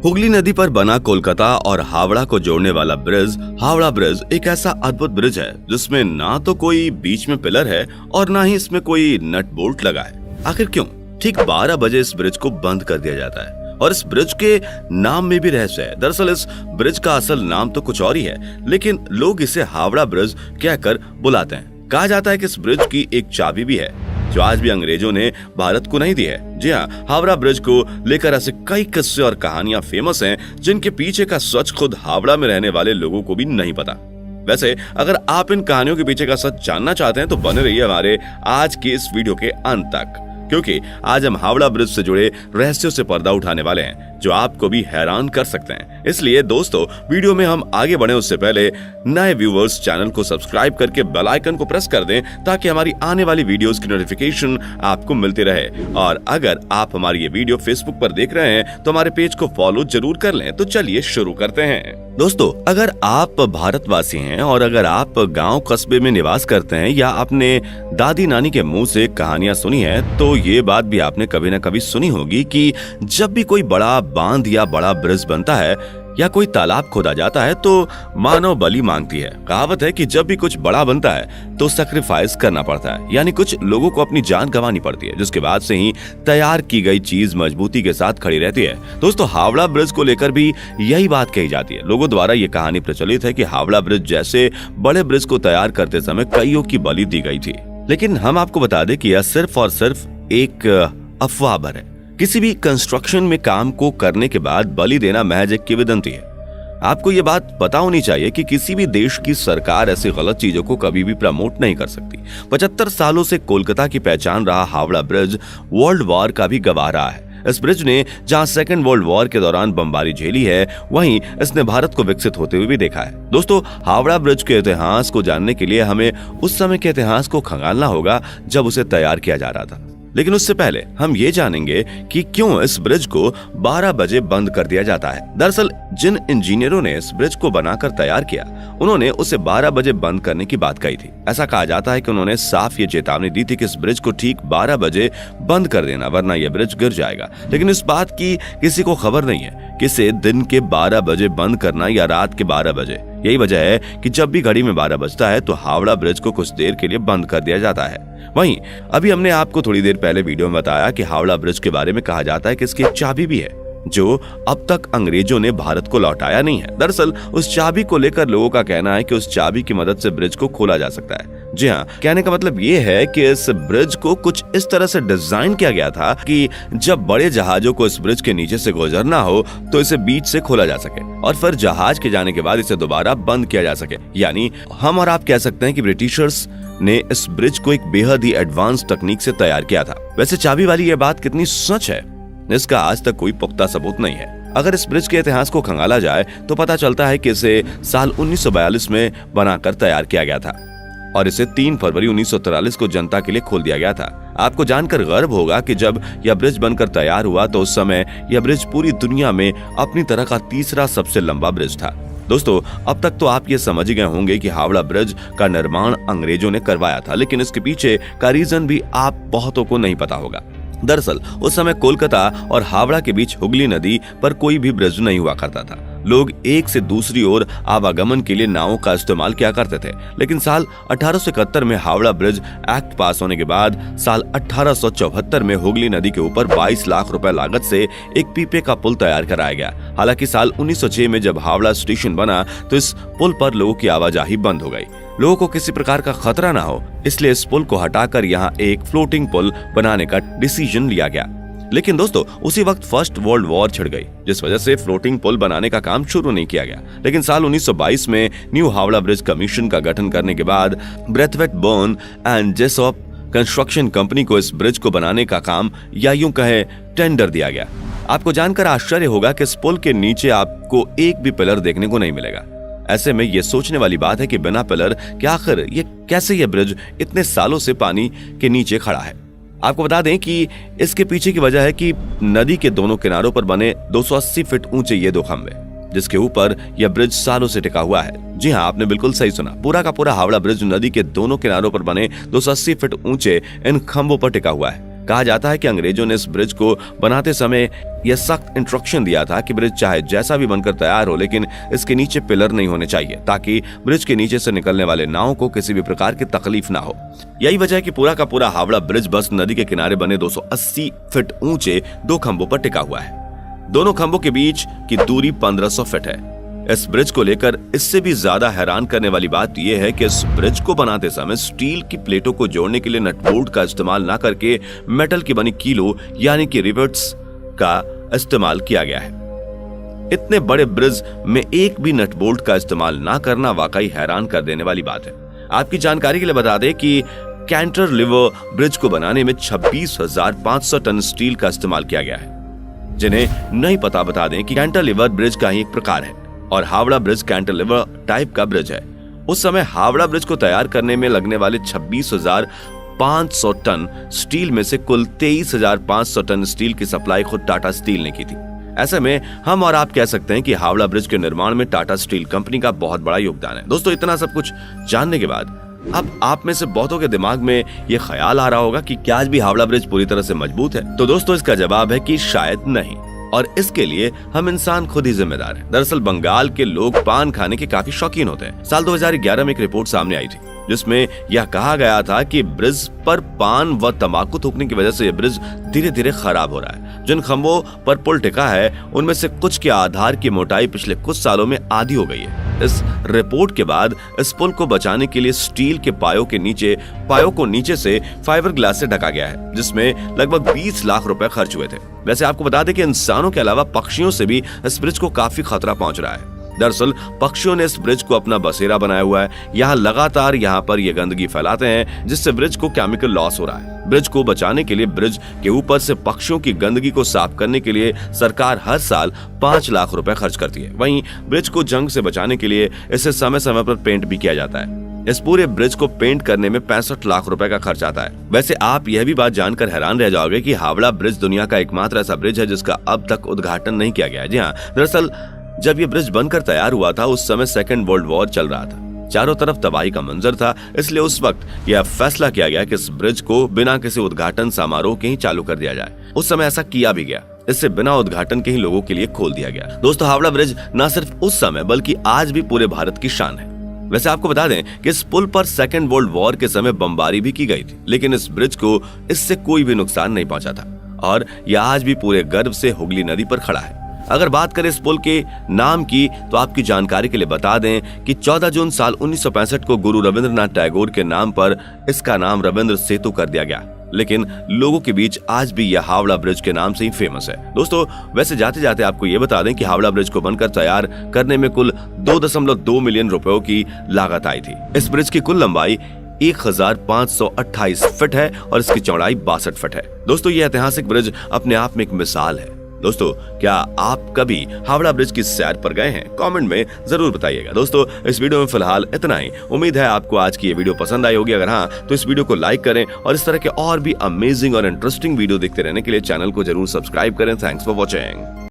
हुगली नदी पर बना कोलकाता और हावड़ा को जोड़ने वाला ब्रिज हावड़ा ब्रिज एक ऐसा अद्भुत ब्रिज है जिसमें ना तो कोई बीच में पिलर है और ना ही इसमें कोई नट बोल्ट लगा है। आखिर क्यों ठीक 12 बजे इस ब्रिज को बंद कर दिया जाता है? और इस ब्रिज के नाम में भी रहस्य है। दरअसल इस ब्रिज का असल नाम तो कुछ और ही है, लेकिन लोग इसे हावड़ा ब्रिज कहकर बुलाते हैं। कहा जाता है कि इस ब्रिज की एक चाबी भी है जो आज भी अंग्रेजों ने भारत को नहीं दी है। जी हाँ, हावड़ा ब्रिज को लेकर ऐसे कई किस्से और कहानियां फेमस हैं जिनके पीछे का सच खुद हावड़ा में रहने वाले लोगों को भी नहीं पता। वैसे अगर आप इन कहानियों के पीछे का सच जानना चाहते हैं तो बने रहिए हमारे आज के इस वीडियो के अंत तक, क्योंकि आज हम हावड़ा ब्रिज से जुड़े रहस्यों से पर्दा उठाने वाले हैं जो आपको भी हैरान कर सकते हैं। इसलिए दोस्तों, वीडियो में हम आगे बढ़े उससे पहले नए व्यूवर्स चैनल को सब्सक्राइब करके बेल आइकन को प्रेस कर दें ताकि हमारी आने वाली वीडियोस की नोटिफिकेशन आपको मिलती रहे। और अगर आप हमारी ये वीडियो फेसबुक पर देख रहे हैं तो हमारे पेज को फॉलो जरूर कर लें। तो चलिए शुरू करते हैं। दोस्तों, अगर आप भारतवासी हैं और अगर आप गांव कस्बे में निवास करते हैं या आपने दादी नानी के मुंह से कहानियां सुनी है तो ये बात भी आपने कभी न कभी सुनी होगी कि जब भी कोई बड़ा बांध या बड़ा ब्रिज बनता है या कोई तालाब खोदा जाता है तो मानव बलि मांगती है। कहावत है कि जब भी कुछ बड़ा बनता है तो सैक्रिफाइस करना पड़ता है, यानी कुछ लोगों को अपनी जान गंवानी पड़ती है, जिसके बाद से ही तैयार की गई चीज मजबूती के साथ खड़ी रहती है। दोस्तों, हावड़ा ब्रिज को लेकर भी यही बात कही जाती है। लोगों द्वारा ये कहानी प्रचलित है कि हावड़ा ब्रिज जैसे बड़े ब्रिज को तैयार करते समय कईयों की बलि दी गई थी। लेकिन हम आपको बता दें कि यह सिर्फ और सिर्फ एक अफवाह भर है। किसी भी कंस्ट्रक्शन में काम को करने के बाद बलि देना महज एक किंवदंती है। आपको ये बात पता होनी चाहिए कि किसी भी देश की सरकार ऐसी गलत चीजों को कभी भी प्रमोट नहीं कर सकती। 75 सालों से कोलकाता की पहचान रहा हावड़ा ब्रिज वर्ल्ड वॉर का भी गवाह रहा है। इस ब्रिज ने जहां सेकेंड वर्ल्ड वॉर के दौरान बमबारी झेली है, वहीं इसने भारत को विकसित होते हुए भी देखा है। दोस्तों, हावड़ा ब्रिज के इतिहास को जानने के लिए हमें उस समय के इतिहास को खंगालना होगा जब उसे तैयार किया जा रहा था। लेकिन उससे पहले हम ये जानेंगे कि क्यों इस ब्रिज को 12 बजे बंद कर दिया जाता है। दरअसल जिन इंजीनियरों ने इस ब्रिज को बनाकर तैयार किया, उन्होंने उसे 12 बजे बंद करने की बात कही थी। ऐसा कहा जाता है कि उन्होंने साफ ये चेतावनी दी थी कि इस ब्रिज को ठीक 12 बजे बंद कर देना, वरना यह ब्रिज गिर जाएगा। लेकिन इस बात की किसी को खबर नहीं है कि इसे दिन के 12 बजे बंद करना या रात के 12 बजे। यही वजह है कि जब भी घड़ी में 12 बजता है तो हावड़ा ब्रिज को कुछ देर के लिए बंद कर दिया जाता है। वहीं अभी हमने आपको थोड़ी देर पहले वीडियो में बताया कि हावड़ा ब्रिज के बारे में कहा जाता है कि इसकी एक चाबी भी है जो अब तक अंग्रेजों ने भारत को लौटाया नहीं है। दरअसल उस चाबी को लेकर लोगों का कहना है कि उस चाबी की मदद से ब्रिज को खोला जा सकता है। जी हाँ, कहने का मतलब ये है कि इस ब्रिज को कुछ इस तरह से डिजाइन किया गया था कि जब बड़े जहाजों को इस ब्रिज के नीचे से गुजरना हो तो इसे बीच से खोला जा सके और फिर जहाज के जाने के बाद इसे दोबारा बंद किया जा सके। यानी हम और आप कह सकते हैं कि ब्रिटिशर्स ने इस ब्रिज को एक बेहद ही एडवांस तकनीक से तैयार किया था। वैसे चाबी वाली ये बात कितनी सच है, इसका आज तक कोई पुख्ता सबूत नहीं है। अगर इस ब्रिज के इतिहास को खंगाला जाए तो पता चलता है कि इसे साल 1942 में बनाकर तैयार किया गया था और इसे 3 फरवरी 1943 को जनता के लिए खोल दिया गया था। आपको जानकर गर्व होगा कि जब यह ब्रिज बनकर तैयार हुआ तो उस समय यह ब्रिज पूरी दुनिया में अपनी तरह का तीसरा सबसे लंबा ब्रिज था। दोस्तों, अब तक तो आप ये समझ ही गए होंगे कि हावड़ा ब्रिज का निर्माण अंग्रेजों ने करवाया था, लेकिन इसके पीछे का रीजन भी आप बहुतों को नहीं पता होगा। दरअसल उस समय कोलकाता और हावड़ा के बीच हुगली नदी पर कोई भी ब्रिज नहीं हुआ करता था। लोग एक से दूसरी ओर आवागमन के लिए नावों का इस्तेमाल किया करते थे। लेकिन साल 1871 में हावड़ा ब्रिज एक्ट पास होने के बाद साल 1874 में हुगली नदी के ऊपर 22 लाख रुपए लागत से एक पीपे का पुल तैयार कराया गया। हालांकि साल 1906 में जब हावड़ा स्टेशन बना तो इस पुल पर लोगों की आवाजाही बंद हो गई। लोगों को किसी प्रकार का खतरा ना हो, इसलिए इस पुल को हटाकर यहाँ एक फ्लोटिंग पुल बनाने का डिसीजन लिया गया। लेकिन दोस्तों, उसी वक्त फर्स्ट वर्ल्ड वॉर छिड़ गई, जिस वजह से फ्लोटिंग पुल बनाने का काम शुरू नहीं किया गया। लेकिन साल 1922 में न्यू हावड़ा ब्रिज कमीशन का गठन करने के बाद Braithwaite Burn and Jessop construction company को इस ब्रिज को बनाने का काम या यूं कहे टेंडर दिया गया। आपको जानकर आश्चर्य होगा कि इस पुल के नीचे आपको एक भी पिलर देखने को नहीं मिलेगा। ऐसे में ये सोचने वाली बात है कि बिना पिलर के आखिर ये कैसे ये ब्रिज इतने सालों से पानी के नीचे खड़ा है। आपको बता दें कि इसके पीछे की वजह है कि नदी के दोनों किनारों पर बने 280 फीट ऊंचे ये 2 खंभे, जिसके ऊपर यह ब्रिज सालों से टिका हुआ है। जी हाँ, आपने बिल्कुल सही सुना, पूरा का पूरा हावड़ा ब्रिज नदी के दोनों किनारों पर बने 280 फीट ऊंचे इन खंभों पर टिका हुआ है। कहा जाता है कि अंग्रेजों ने इस ब्रिज को बनाते समय यह सख्त इंस्ट्रक्शन दिया था कि ब्रिज चाहे जैसा भी बनकर तैयार हो, लेकिन इसके नीचे पिलर नहीं होने चाहिए ताकि ब्रिज के नीचे से निकलने वाले नावों को किसी भी प्रकार की तकलीफ ना हो। यही वजह है कि पूरा का पूरा हावड़ा ब्रिज बस नदी के किनारे बने 280 फीट ऊंचे 2 खंभों पर टिका हुआ है। दोनों खंभों के बीच की दूरी 1500 फीट है। इस ब्रिज को लेकर इससे भी ज्यादा हैरान करने वाली बात यह है कि इस ब्रिज को बनाते समय स्टील की प्लेटों को जोड़ने के लिए नट बोल्ट का इस्तेमाल ना करके मेटल की बनी कीलों यानी कि रिवेट्स का इस्तेमाल किया गया है। इतने बड़े ब्रिज में एक भी नट बोल्ट का इस्तेमाल ना करना वाकई हैरान कर देने वाली बात है। आपकी जानकारी के लिए बता दें कि कैंटिलीवर ब्रिज को बनाने में 26,500 टन स्टील का इस्तेमाल किया गया है। जिन्हें नहीं पता बता दें कि कैंटिलीवर ब्रिज का ही एक प्रकार है और हावड़ा ब्रिज कैंटिलीवर टाइप का ब्रिज है। उस समय हावड़ा ब्रिज को तैयार करने में लगने वाले 26,500 टन स्टील में से कुल 23,500 टन स्टील की सप्लाई खुद टाटा स्टील ने की थी। ऐसे में हम और आप कह सकते हैं कि हावड़ा ब्रिज के निर्माण में टाटा स्टील कंपनी का बहुत बड़ा योगदान है। दोस्तों, इतना सब कुछ जानने के बाद अब आप में से बहुतों के दिमाग में ये ख्याल आ रहा होगा कि क्या आज भी हावड़ा ब्रिज पूरी तरह से मजबूत है? तो दोस्तों, इसका जवाब है कि शायद नहीं, और इसके लिए हम इंसान खुद ही जिम्मेदार हैं। दरअसल बंगाल के लोग पान खाने के काफी शौकीन होते हैं। साल 2011 में एक रिपोर्ट सामने आई थी जिसमें यह कहा गया था कि ब्रिज पर पान व तंबाकू थूकने की वजह से यह ब्रिज धीरे धीरे खराब हो रहा है। जिन खंभों पर पुल टिका है उनमें से कुछ के आधार की मोटाई पिछले कुछ सालों में आधी हो गई है। इस रिपोर्ट के बाद इस पुल को बचाने के लिए स्टील के पायों को नीचे से फाइबर ग्लास से ढका गया है, जिसमें लगभग 20 लाख रुपए खर्च हुए थे। वैसे आपको बता दें कि इंसानों के अलावा पक्षियों से भी इस ब्रिज को काफी खतरा पहुंच रहा है। दरअसल पक्षियों ने इस ब्रिज को अपना बसेरा बनाया हुआ है। यहाँ लगातार यहाँ पर ये गंदगी फैलाते हैं जिससे ब्रिज को केमिकल लॉस हो रहा है। ब्रिज को बचाने के लिए ब्रिज के ऊपर से पक्षियों की गंदगी को साफ करने के लिए सरकार हर साल 5 लाख रुपए खर्च करती है। वहीं ब्रिज को जंग से बचाने के लिए इसे समय समय पर पेंट भी किया जाता है। इस पूरे ब्रिज को पेंट करने में 65 लाख रुपए का खर्च आता है। वैसे आप यह भी बात जानकर हैरान रह जाओगे कि हावड़ा ब्रिज दुनिया का एकमात्र ऐसा ब्रिज है जिसका अब तक उद्घाटन नहीं किया गया है। जी हाँ, दरअसल जब यह ब्रिज बनकर तैयार हुआ था उस समय सेकेंड वर्ल्ड वॉर चल रहा था। चारों तरफ तबाही का मंजर था, इसलिए उस वक्त यह फैसला किया गया कि इस ब्रिज को बिना किसी उद्घाटन समारोह के ही चालू कर दिया जाए। उस समय ऐसा किया भी गया। इससे बिना उद्घाटन के ही लोगों के लिए खोल दिया गया। दोस्तों, हावड़ा ब्रिज न सिर्फ उस समय बल्कि आज भी पूरे भारत की शान है। वैसे आपको बता दें कि इस पुल पर सेकेंड वर्ल्ड वॉर के समय बमबारी भी की गई थी, लेकिन इस ब्रिज को इससे कोई भी नुकसान नहीं पहुंचा था और यह आज भी पूरे गर्व से हुगली नदी पर खड़ा है। अगर बात करें इस पुल के नाम की तो आपकी जानकारी के लिए बता दें कि 14 जून साल 1965 को गुरु रविंद्रनाथ टैगोर के नाम पर इसका नाम रविंद्र सेतु कर दिया गया, लेकिन लोगों के बीच आज भी यह हावड़ा ब्रिज के नाम से ही फेमस है। दोस्तों, वैसे जाते जाते आपको यह बता दें कि हावड़ा ब्रिज को बनकर तैयार करने में कुल 2.2 मिलियन रुपयों की लागत आई थी। इस ब्रिज की कुल लंबाई 1528 फीट है और इसकी चौड़ाई 62 फीट है। दोस्तों, यह ऐतिहासिक ब्रिज अपने आप में एक मिसाल है। दोस्तों, क्या आप कभी हावड़ा ब्रिज की सैर पर गए हैं? कमेंट में जरूर बताइएगा। दोस्तों, इस वीडियो में फिलहाल इतना ही। उम्मीद है आपको आज की ये वीडियो पसंद आई होगी। अगर हाँ, तो इस वीडियो को लाइक करें और इस तरह के और भी अमेजिंग और इंटरेस्टिंग वीडियो देखते रहने के लिए चैनल को जरूर सब्सक्राइब करें। Thanks for watching.